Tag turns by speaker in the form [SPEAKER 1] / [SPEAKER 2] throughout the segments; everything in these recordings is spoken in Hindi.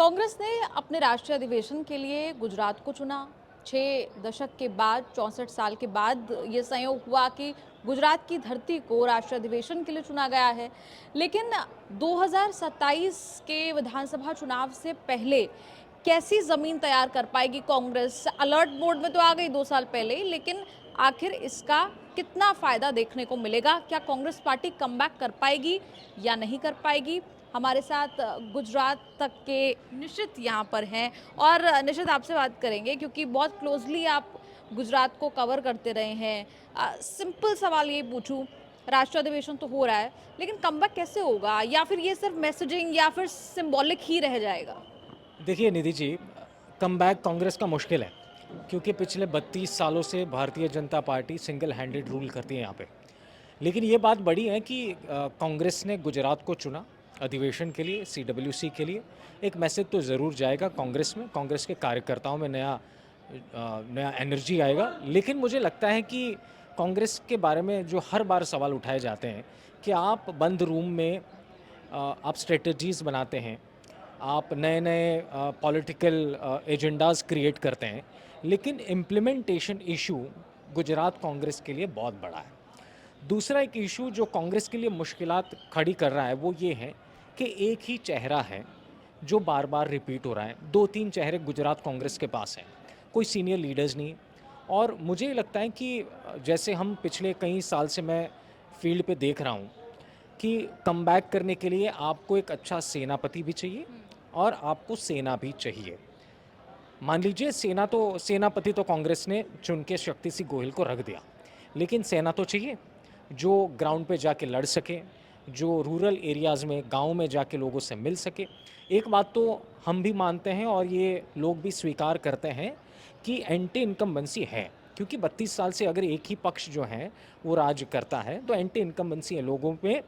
[SPEAKER 1] कांग्रेस ने अपने राष्ट्रीय अधिवेशन के लिए गुजरात को चुना। 6 दशक के बाद, 64 साल के बाद ये संयोग हुआ कि गुजरात की धरती को राष्ट्रीय अधिवेशन के लिए चुना गया है। लेकिन 2027 के विधानसभा चुनाव से पहले कैसी जमीन तैयार कर पाएगी कांग्रेस? अलर्ट मोड में तो आ गई 2 साल पहले ही, लेकिन आखिर इसका कितना फायदा देखने को मिलेगा? क्या कांग्रेस पार्टी कमबैक कर पाएगी या नहीं कर पाएगी? हमारे साथ गुजरात तक के निशित यहाँ पर हैं और निशित आपसे बात करेंगे क्योंकि बहुत क्लोजली आप गुजरात को कवर करते रहे हैं। सिंपल सवाल ये पूछूं, राष्ट्रीय अधिवेशन तो हो रहा है लेकिन कमबैक कैसे होगा, या फिर ये सिर्फ मैसेजिंग या फिर सिंबॉलिक ही रह जाएगा?
[SPEAKER 2] देखिए निधि जी, कमबैक कांग्रेस का मुश्किल है क्योंकि पिछले 32 सालों से Bharatiya Janata party single handed rule करती है यहाँ पे। लेकिन ये बात बड़ी है कि कांग्रेस ने गुजरात को चुना अधिवेशन के लिए, सीडब्ल्यूसी के लिए। एक मैसेज तो ज़रूर जाएगा कांग्रेस में, कांग्रेस के कार्यकर्ताओं में नया एनर्जी आएगा। लेकिन मुझे लगता है कि कांग्रेस के बारे में जो हर बार सवाल उठाए जाते हैं कि आप बंद रूम में आप स्ट्रेटजीज़ बनाते हैं, आप नए नए पॉलिटिकल एजेंडाज क्रिएट करते हैं, लेकिन इम्प्लीमेंटेशन इशू गुजरात कांग्रेस के लिए बहुत बड़ा है। दूसरा एक इशू जो कांग्रेस के लिए मुश्किलात खड़ी कर रहा है वो ये है कि एक ही चेहरा है जो बार बार रिपीट हो रहा है। 2-3 चेहरे गुजरात कांग्रेस के पास हैं, कोई सीनियर लीडर्स नहीं। और मुझे लगता है कि जैसे हम पिछले कई साल से मैं फील्ड पे देख रहा हूँ कि कमबैक करने के लिए आपको एक अच्छा सेनापति भी चाहिए और आपको सेना भी चाहिए। मान लीजिए सेनापति तो कांग्रेस ने चुन के शक्ति सिंह गोहिल को रख दिया, लेकिन सेना तो चाहिए जो ग्राउंड पे जाके लड़ सके, जो रूरल एरियाज़ में गाँव में जाके लोगों से मिल सके। एक बात तो हम भी मानते हैं और ये लोग भी स्वीकार करते हैं कि एंटी इनकम्बेंसी है, क्योंकि 32 साल से अगर एक ही पक्ष जो है वो राज करता है तो एंटी इनकम्बेंसी है। लोगों पे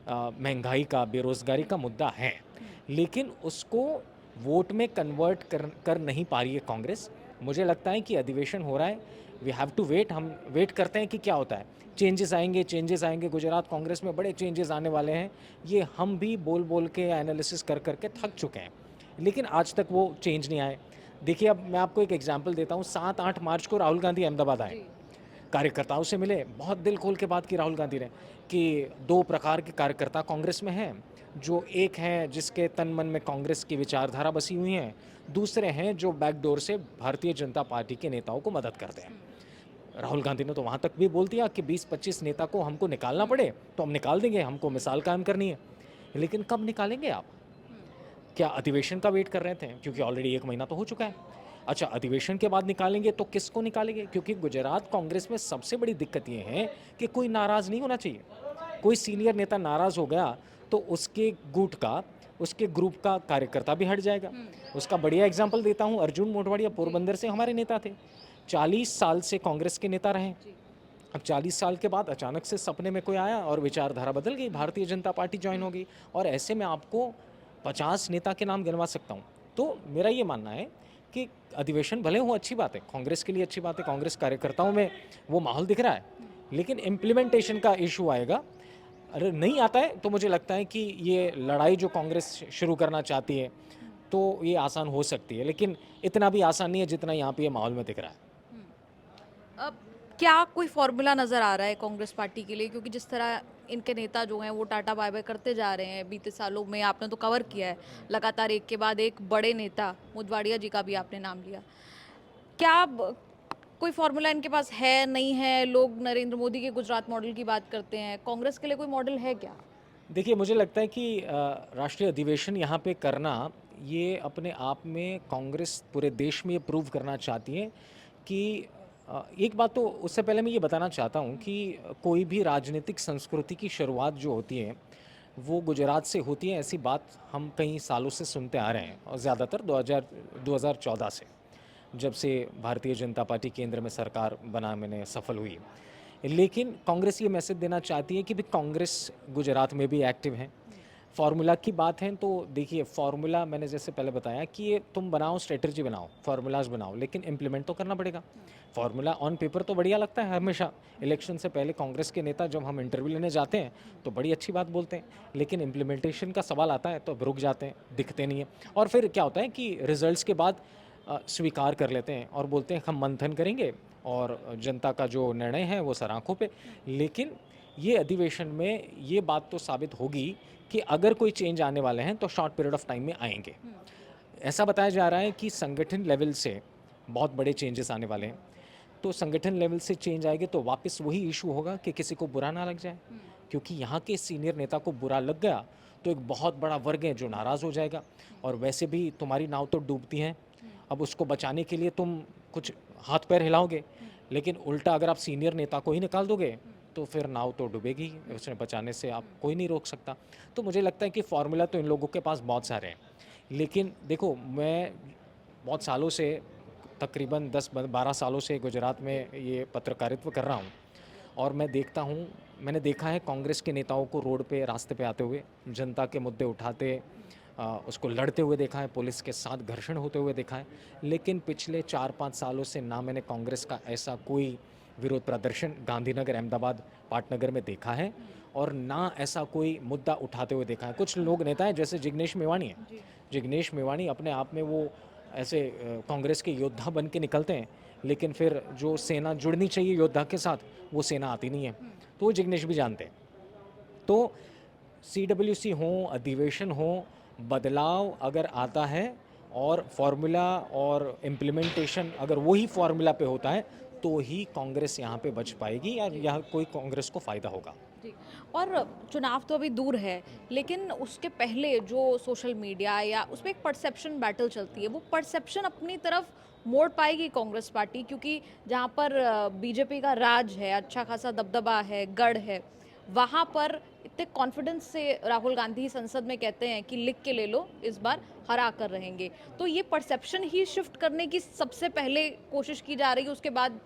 [SPEAKER 2] महंगाई का, बेरोज़गारी का मुद्दा है, लेकिन उसको वोट में कन्वर्ट कर नहीं पा रही है कांग्रेस। मुझे लगता है कि अधिवेशन हो रहा है, वी हैव टू वेट। हम वेट करते हैं कि क्या होता है। चेंजेस आएंगे गुजरात कांग्रेस में, बड़े चेंजेस आने वाले हैं। ये हम भी बोल बोल के या एनालिसिस कर करके थक चुके हैं, लेकिन आज तक वो चेंज नहीं आए। देखिए, अब मैं आपको एक एग्जांपल देता हूँ। 7-8 मार्च को राहुल गांधी अहमदाबाद आए, कार्यकर्ताओं से मिले, बहुत दिल खोल के बात की राहुल गांधी ने कि 2 प्रकार के कार्यकर्ता कांग्रेस में हैं। जो एक हैं जिसके तन मन में कांग्रेस की विचारधारा बसी हुई है, दूसरे हैं जो बैकडोर से भारतीय जनता पार्टी के नेताओं को मदद करते हैं। राहुल गांधी ने तो वहाँ तक भी बोल दिया कि 20-25 नेता को हमको निकालना पड़े तो हम निकाल देंगे, हमको मिसाल कायम करनी है। लेकिन कब निकालेंगे आप? क्या अधिवेशन का वेट कर रहे थे? क्योंकि ऑलरेडी 1 महीना तो हो चुका है। अच्छा, अधिवेशन के बाद निकालेंगे तो किसको निकालेंगे? क्योंकि गुजरात कांग्रेस में सबसे बड़ी दिक्कत ये है कि कोई नाराज़ नहीं होना चाहिए। कोई सीनियर नेता नाराज़ हो गया तो उसके गुट का, उसके ग्रुप का कार्यकर्ता भी हट जाएगा। उसका बढ़िया एग्जाम्पल देता हूँ, अर्जुन मोढवाडिया पोरबंदर से हमारे नेता थे, 40 साल से कांग्रेस के नेता रहे। अब 40 साल के बाद अचानक से सपने में कोई आया और विचारधारा बदल गई, भारतीय जनता पार्टी ज्वाइन हो गई। और ऐसे में आपको 50 नेता के नाम गिनवा सकता हूँ। तो मेरा ये मानना है कि अधिवेशन भले हो, अच्छी बात है, कांग्रेस के लिए अच्छी बात है, कांग्रेस कार्यकर्ताओं में वो माहौल दिख रहा है, लेकिन इम्प्लीमेंटेशन का इशू आएगा। अगर नहीं आता है तो मुझे लगता है कि ये लड़ाई जो कांग्रेस शुरू करना चाहती है तो ये आसान हो सकती है, लेकिन इतना भी आसान नहीं है जितना यहाँ पे ये माहौल में दिख रहा है।
[SPEAKER 1] अब क्या कोई फॉर्मूला नजर आ रहा है कांग्रेस पार्टी के लिए? क्योंकि जिस तरह इनके नेता जो हैं वो टाटा बाय बाय करते जा रहे हैं बीते सालों में, आपने तो कवर किया है लगातार, एक के बाद एक बड़े नेता, मोदवाड़िया जी का भी आपने नाम लिया। क्या कोई फॉर्मूला इनके पास है, नहीं है? लोग नरेंद्र मोदी के गुजरात मॉडल की बात करते हैं, कांग्रेस के लिए कोई मॉडल है क्या?
[SPEAKER 2] देखिए, मुझे लगता है कि राष्ट्रीय अधिवेशन यहाँ पे करना, ये अपने आप में कांग्रेस पूरे देश में ये प्रूव करना चाहती है कि एक बात तो उससे पहले मैं ये बताना चाहता हूँ कि कोई भी राजनीतिक संस्कृति की शुरुआत जो होती है वो गुजरात से होती है। ऐसी बात हम कई सालों से सुनते आ रहे हैं, और ज़्यादातर 2014 से, जब से भारतीय जनता पार्टी केंद्र में सरकार बनाने में सफल हुई। लेकिन कांग्रेस ये मैसेज देना चाहती है कि भी कांग्रेस गुजरात में भी एक्टिव है, फार्मूला की बात है तो देखिए, फार्मूला मैंने जैसे पहले बताया कि ये तुम बनाओ, स्ट्रेटजी बनाओ, फार्मूलाज बनाओ, लेकिन इम्प्लीमेंट तो करना पड़ेगा। फार्मूला ऑन पेपर तो बढ़िया लगता है हमेशा। इलेक्शन से पहले कांग्रेस के नेता जब हम इंटरव्यू लेने जाते हैं तो बड़ी अच्छी बात बोलते हैं, लेकिन इम्प्लीमेंटेशन का सवाल आता है तो अब रुक जाते हैं, दिखते नहीं है। और फिर क्या होता है कि रिजल्ट्स के बाद स्वीकार कर लेते हैं और बोलते हैं हम मंथन करेंगे और जनता का जो निर्णय है वो सर आँखों पे। लेकिन ये अधिवेशन में ये बात तो साबित होगी कि अगर कोई चेंज आने वाले हैं तो शॉर्ट पीरियड ऑफ टाइम में आएंगे। ऐसा बताया जा रहा है कि संगठन लेवल से बहुत बड़े चेंजेस आने वाले हैं। तो संगठन लेवल से चेंज आएगी तो वापस वही इशू होगा कि किसी को बुरा ना लग जाए, क्योंकि यहाँ के सीनियर नेता को बुरा लग गया तो एक बहुत बड़ा वर्ग है जो नाराज़ हो जाएगा। और वैसे भी तुम्हारी नाव तो डूबती है, अब उसको बचाने के लिए तुम कुछ हाथ पैर हिलाओगे, लेकिन उल्टा अगर आप सीनियर नेता को ही निकाल दोगे तो फिर नाव तो डूबेगी, उसे बचाने से आप कोई नहीं रोक सकता। तो मुझे लगता है कि फार्मूला तो इन लोगों के पास बहुत सारे हैं। लेकिन देखो, मैं बहुत सालों से, तकरीबन 10-12 सालों से गुजरात में ये पत्रकारित्व कर रहा हूँ और मैंने देखा है कांग्रेस के नेताओं को रोड पे, रास्ते पे आते हुए, जनता के मुद्दे उठाते, उसको लड़ते हुए देखा है, पुलिस के साथ घर्षण होते हुए देखा है। लेकिन पिछले 4-5 सालों से ना मैंने कांग्रेस का ऐसा कोई विरोध प्रदर्शन गांधीनगर, अहमदाबाद, पाटनगर में देखा है और ना ऐसा कोई मुद्दा उठाते हुए देखा है। कुछ लोग नेता हैं जैसे जिग्नेश मेवाणी हैं, जिग्नेश मेवाणी अपने आप में वो ऐसे कांग्रेस के योद्धा बन के निकलते हैं, लेकिन फिर जो सेना जुड़नी चाहिए योद्धा के साथ वो सेना आती नहीं है, तो वो जिग्नेश भी जानते हैं। तो CWC हो, अधिवेशन हो, बदलाव अगर आता है और फार्मूला और इम्प्लीमेंटेशन अगर वही फार्मूला पे होता है तो ही कांग्रेस यहाँ पे बच पाएगी या यहाँ कोई कांग्रेस को फ़ायदा होगा।
[SPEAKER 1] जी। और चुनाव तो अभी दूर है, लेकिन उसके पहले जो सोशल मीडिया या उसमें एक परसेप्शन बैटल चलती है, वो परसेप्शन अपनी तरफ मोड़ पाएगी कांग्रेस पार्टी, क्योंकि जहाँ पर बीजेपी का राज है, अच्छा खासा दबदबा है, गढ़ है, वहाँ पर इतने कॉन्फिडेंस से राहुल गांधी संसद में कहते हैं कि लिख के ले लो, इस बार हरा कर रहेंगे। तो ये परसेप्शन ही शिफ्ट करने की सबसे पहले कोशिश की जा रही है, उसके बाद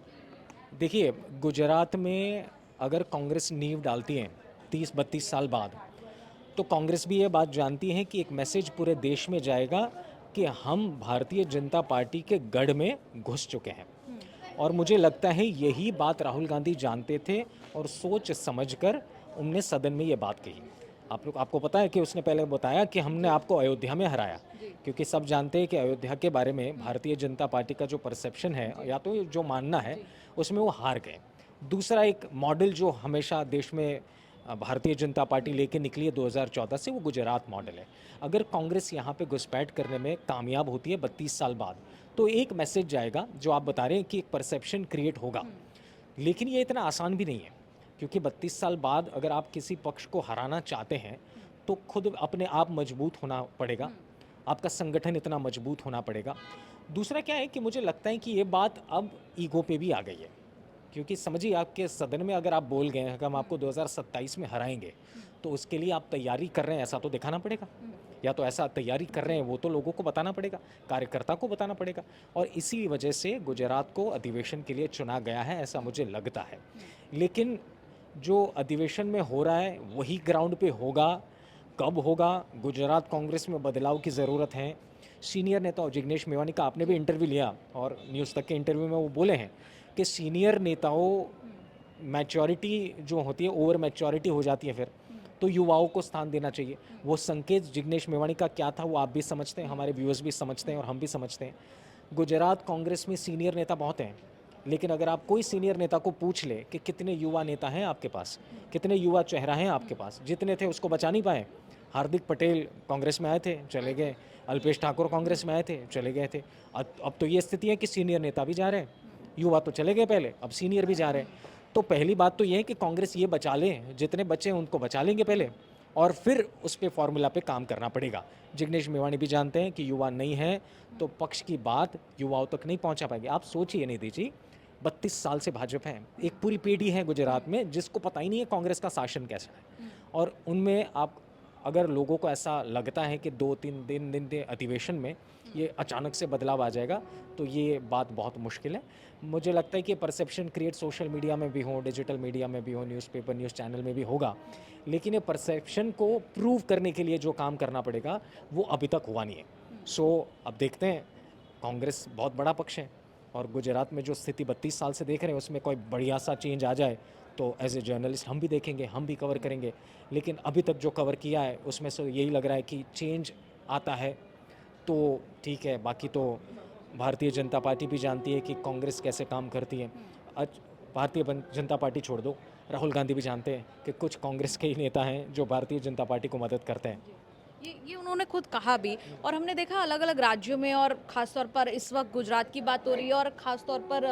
[SPEAKER 2] देखिए, गुजरात में अगर कांग्रेस नींव डालती है 30-32 साल बाद, तो कांग्रेस भी ये बात जानती है कि एक मैसेज पूरे देश में जाएगा कि हम भारतीय जनता पार्टी के गढ़ में घुस चुके हैं। और मुझे लगता है यही बात राहुल गांधी जानते थे और सोच समझकर उनने सदन में ये बात कही। आपको पता है कि उसने पहले बताया कि हमने आपको अयोध्या में हराया, क्योंकि सब जानते हैं कि अयोध्या के बारे में भारतीय जनता पार्टी का जो परसेप्शन है या तो जो मानना है उसमें वो हार गए। दूसरा एक मॉडल जो हमेशा देश में भारतीय जनता पार्टी लेके निकली है 2014 से, वो गुजरात मॉडल है। अगर कांग्रेस यहाँ पे घुसपैठ करने में कामयाब होती है 32 साल बाद, तो एक मैसेज जाएगा जो आप बता रहे हैं कि एक परसेप्शन क्रिएट होगा। लेकिन ये इतना आसान भी नहीं है, क्योंकि 32 साल बाद अगर आप किसी पक्ष को हराना चाहते हैं तो खुद अपने आप मजबूत होना पड़ेगा, आपका संगठन इतना मजबूत होना पड़ेगा। दूसरा क्या है कि मुझे लगता है कि ये बात अब ईगो पे भी आ गई है, क्योंकि समझिए आपके सदन में अगर आप बोल गए हैं कि हम आपको 2027 में हराएंगे, तो उसके लिए आप तैयारी कर रहे हैं ऐसा तो दिखाना पड़ेगा, या तो ऐसा तैयारी कर रहे हैं वो तो लोगों को बताना पड़ेगा, कार्यकर्ता को बताना पड़ेगा। और इसी वजह से गुजरात को अधिवेशन के लिए चुना गया है, ऐसा मुझे लगता है। लेकिन जो अधिवेशन में हो रहा है वही ग्राउंड पे होगा, कब होगा? गुजरात कांग्रेस में बदलाव की ज़रूरत है। सीनियर नेता जिग्नेश मेवानी का आपने भी इंटरव्यू लिया और न्यूज़ तक के इंटरव्यू में वो बोले हैं कि सीनियर नेताओं मैच्योरिटी जो होती है, ओवर मैच्योरिटी हो जाती है फिर, तो युवाओं को स्थान देना चाहिए। वो संकेत जिग्नेश मेवानी का क्या था वो आप भी समझते हैं, हमारे व्यूअर्स भी समझते हैं और हम भी समझते हैं। गुजरात कांग्रेस में सीनियर नेता बहुत हैं, लेकिन अगर आप कोई सीनियर नेता को पूछ ले कि कितने युवा नेता हैं आपके पास, कितने युवा चेहरा हैं आपके पास, जितने थे उसको बचा नहीं पाए। हार्दिक पटेल कांग्रेस में आए थे, चले गए। अल्पेश ठाकुर कांग्रेस में आए थे, चले गए थे। अब तो ये स्थिति है कि सीनियर नेता भी जा रहे हैं, युवा तो चले गए पहले, अब सीनियर भी जा रहे हैं। तो पहली बात तो ये है कि कांग्रेस ये बचा लें, जितने बच्चे हैं उनको बचा लेंगे पहले, और फिर उस पे फॉर्मूला पे काम करना पड़ेगा। जिग्नेश मेवानी भी जानते हैं कि युवा नहीं है तो पक्ष की बात युवाओं तक नहीं पहुंचा पाएगी। आप सोचिए निधि जी, 32 साल से भाजपा है, एक पूरी पीढ़ी है गुजरात में जिसको पता ही नहीं है कांग्रेस का शासन कैसा है, और उनमें आप अगर लोगों को ऐसा लगता है कि 2-3 दिन के अधिवेशन में ये अचानक से बदलाव आ जाएगा, तो ये बात बहुत मुश्किल है। मुझे लगता है कि परसेप्शन क्रिएट सोशल मीडिया में भी हो, डिजिटल मीडिया में भी हो, न्यूज़पेपर, न्यूज़ चैनल में भी होगा, लेकिन ये परसेप्शन को प्रूव करने के लिए जो काम करना पड़ेगा, वो अभी तक हुआ नहीं है। सो अब देखते हैं, कांग्रेस बहुत बड़ा पक्ष है और गुजरात में जो स्थिति 32 साल से देख रहे हैं, उसमें कोई बढ़िया सा चेंज आ जाए तो एज ए जर्नलिस्ट हम भी देखेंगे, हम भी कवर करेंगे। लेकिन अभी तक जो कवर किया है उसमें से यही लग रहा है कि चेंज आता है तो ठीक है, बाकी तो भारतीय जनता पार्टी भी जानती है कि कांग्रेस कैसे काम करती है। आज भारतीय जनता पार्टी छोड़ दो, राहुल गांधी भी जानते हैं कि कुछ कांग्रेस के ही नेता हैं जो भारतीय जनता पार्टी को मदद करते हैं।
[SPEAKER 1] ये उन्होंने खुद कहा भी, और हमने देखा अलग अलग राज्यों में, और खासतौर पर इस वक्त गुजरात की बात हो रही है, और खासतौर पर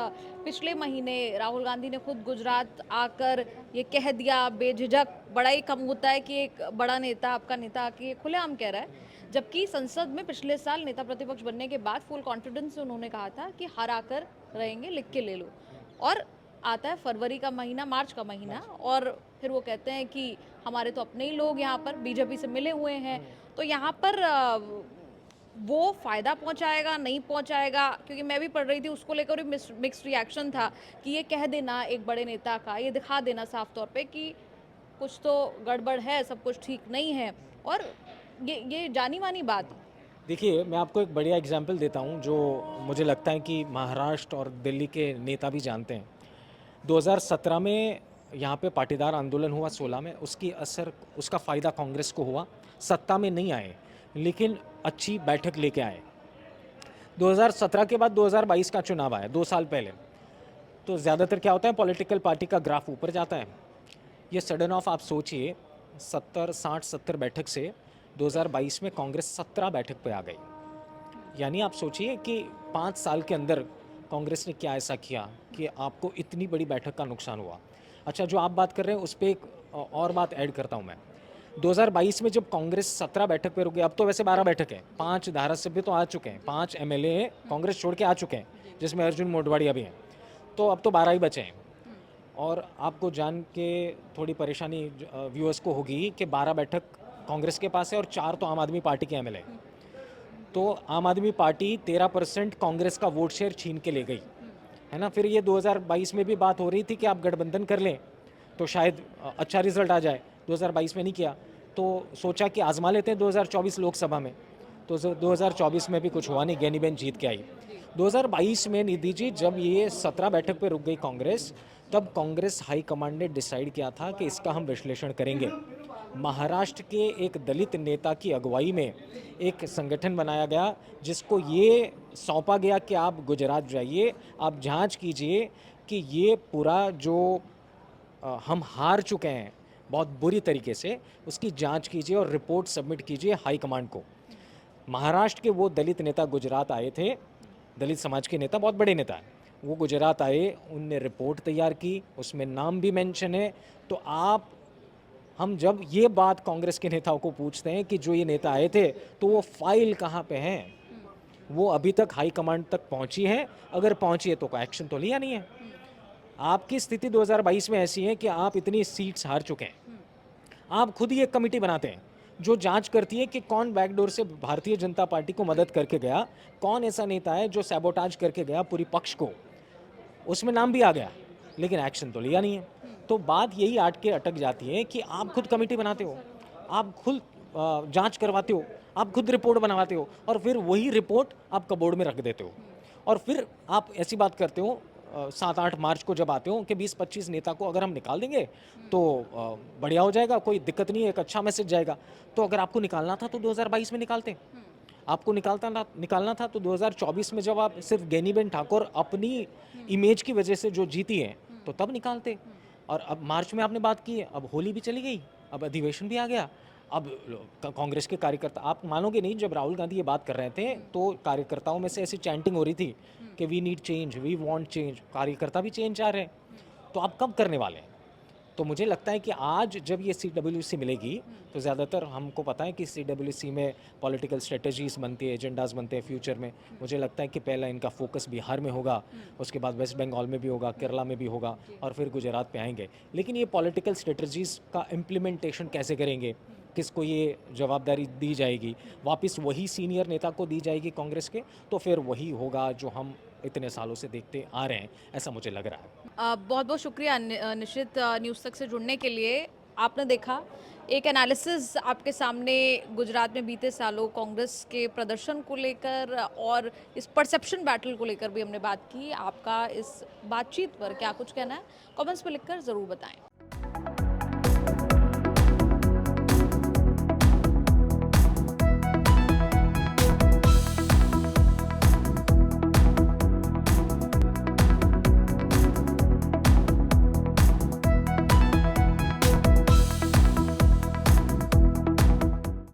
[SPEAKER 1] पिछले महीने राहुल गांधी ने खुद गुजरात आकर ये कह दिया बेझिझक। बड़ा ही कम होता है कि एक बड़ा नेता, आपका नेता आके खुलेआम कह रहा है, जबकि संसद में पिछले साल नेता प्रतिपक्ष बनने के बाद फुल कॉन्फिडेंस से उन्होंने कहा था कि हरा कर रहेंगे, लिख के ले लो। और आता है फरवरी का महीना, मार्च का महीना, और फिर वो कहते हैं कि हमारे तो अपने ही लोग यहाँ पर बीजेपी से मिले हुए हैं। तो यहाँ पर वो फायदा पहुंचाएगा, नहीं पहुंचाएगा? क्योंकि मैं भी पढ़ रही थी, उसको लेकर भी मिक्स्ड रिएक्शन था कि ये कह देना एक बड़े नेता का, ये दिखा देना साफ तौर पे कि कुछ तो गड़बड़ है, सब कुछ ठीक नहीं है, और ये जानी मानी बात।
[SPEAKER 2] देखिए, मैं आपको एक बढ़िया एग्जाम्पल देता हूँ जो मुझे लगता है कि महाराष्ट्र और दिल्ली के नेता भी जानते हैं। 2017 में यहाँ पे पाटीदार आंदोलन हुआ 16 में, उसका फ़ायदा कांग्रेस को हुआ। सत्ता में नहीं आए लेकिन अच्छी बैठक लेके आए। 2017 के बाद 2022 का चुनाव आया 2 साल पहले, तो ज़्यादातर क्या होता है, पॉलिटिकल पार्टी का ग्राफ ऊपर जाता है। ये सडन ऑफ आप सोचिए, 60 बैठक से 2022 में कांग्रेस 17 बैठक पे आ गई। यानी आप सोचिए कि 5 साल के अंदर कांग्रेस ने क्या ऐसा किया कि आपको इतनी बड़ी बैठक का नुकसान हुआ। अच्छा, जो आप बात कर रहे हैं उस पर एक और बात ऐड करता हूँ मैं। 2022 में जब कांग्रेस 17 बैठक पे रुक गई, अब तो वैसे 12 बैठक है, 5 धारासभ्य तो आ चुके हैं, 5 एमएलए कांग्रेस छोड़ के आ चुके हैं, जिसमें अर्जुन मोढवाडिया भी हैं, तो अब तो 12 ही बचे हैं। और आपको जान के थोड़ी परेशानी व्यूअर्स को होगी कि 12 बैठक कांग्रेस के पास है और 4 तो आम आदमी पार्टी के एमएलए। तो आम आदमी पार्टी 13% कांग्रेस का वोट शेयर छीन के ले गई, है ना। फिर ये 2022 में भी बात हो रही थी कि आप गठबंधन कर लें तो शायद अच्छा रिजल्ट आ जाए। 2022 में नहीं किया, तो सोचा कि आजमा लेते हैं 2024 लोकसभा में, तो 2024 में भी कुछ हुआ नहीं, गैनीबेन जीत के आई। 2022 में निधि जी जब ये 17 बैठक पे रुक गई कांग्रेस, तब कांग्रेस हाईकमांड ने डिसाइड किया था कि इसका हम विश्लेषण करेंगे। महाराष्ट्र के एक दलित नेता की अगुवाई में एक संगठन बनाया गया जिसको ये सौंपा गया कि आप गुजरात जाइए, आप जांच कीजिए कि ये पूरा जो हम हार चुके हैं बहुत बुरी तरीके से, उसकी जांच कीजिए और रिपोर्ट सबमिट कीजिए हाई कमांड को। महाराष्ट्र के वो दलित नेता गुजरात आए थे, दलित समाज के नेता, बहुत बड़े नेता हैं, वो गुजरात आए, उनने रिपोर्ट तैयार की, उसमें नाम भी मेंशन है। तो हम जब ये बात कांग्रेस के नेताओं को पूछते हैं कि जो ये नेता आए थे तो वो फाइल कहाँ पे हैं, वो अभी तक हाई कमांड तक पहुंची है? अगर पहुंची है तो कोई एक्शन तो लिया नहीं है। आपकी स्थिति 2022 में ऐसी है कि आप इतनी सीट्स हार चुके हैं, आप खुद ही एक कमेटी बनाते हैं जो जांच करती है कि कौन बैकडोर से भारतीय जनता पार्टी को मदद करके गया, कौन ऐसा नेता है जो सैबोटाज करके गया पूरी पक्ष को। उसमें नाम भी आ गया लेकिन एक्शन तो लिया नहीं है। तो बात यही अटक जाती है कि आप खुद कमेटी बनाते हो, आप खुद जांच करवाते हो, आप खुद रिपोर्ट बनवाते हो, और फिर वही रिपोर्ट आप कबोर्ड में रख देते हो, और फिर आप ऐसी बात करते हो 7-8 मार्च को जब आते हो कि 20-25 नेता को अगर हम निकाल देंगे तो बढ़िया हो जाएगा, कोई दिक्कत नहीं है, एक अच्छा मैसेज जाएगा। तो अगर आपको निकालना था तो 2022 में निकालते, आपको निकालना था तो 2024 में जब आप सिर्फ गैनीबेन ठाकुर अपनी इमेज की वजह से जो जीती है तो तब निकालते। और अब मार्च में आपने बात की है, अब होली भी चली गई, अब अधिवेशन भी आ गया। अब कांग्रेस के कार्यकर्ता, आप मानोगे नहीं, जब राहुल गांधी ये बात कर रहे थे तो कार्यकर्ताओं में से ऐसी चैंटिंग हो रही थी कि we need change, we want change. कार्यकर्ता भी चेंज चाह रहे हैं, तो आप कब करने वाले हैं? तो मुझे लगता है कि आज जब ये CWC मिलेगी तो ज़्यादातर हमको पता है कि CWC में पॉलिटिकल स्ट्रेटजीज बनती है, एजेंडाज बनते हैं फ्यूचर में। मुझे लगता है कि पहला इनका फोकस बिहार में होगा, उसके बाद वेस्ट बंगाल में भी होगा, केरला में भी होगा, और फिर गुजरात पे आएंगे। लेकिन ये पॉलिटिकल स्ट्रेटजीज का इम्प्लीमेंटेशन कैसे करेंगे, किसको ये जवाबदारी दी जाएगी, वापस वही सीनियर नेता को दी जाएगी कांग्रेस के, तो फिर वही होगा जो हम इतने सालों से देखते आ रहे हैं, ऐसा मुझे लग रहा है।
[SPEAKER 1] बहुत बहुत शुक्रिया निशित, न्यूज़ तक से जुड़ने के लिए। आपने देखा एक एनालिसिस आपके सामने गुजरात में बीते सालों कांग्रेस के प्रदर्शन को लेकर और इस परसेप्शन बैटल को लेकर भी हमने बात की। आपका इस बातचीत पर क्या कुछ कहना है, कमेंट्स में लिखकर ज़रूर बताएं।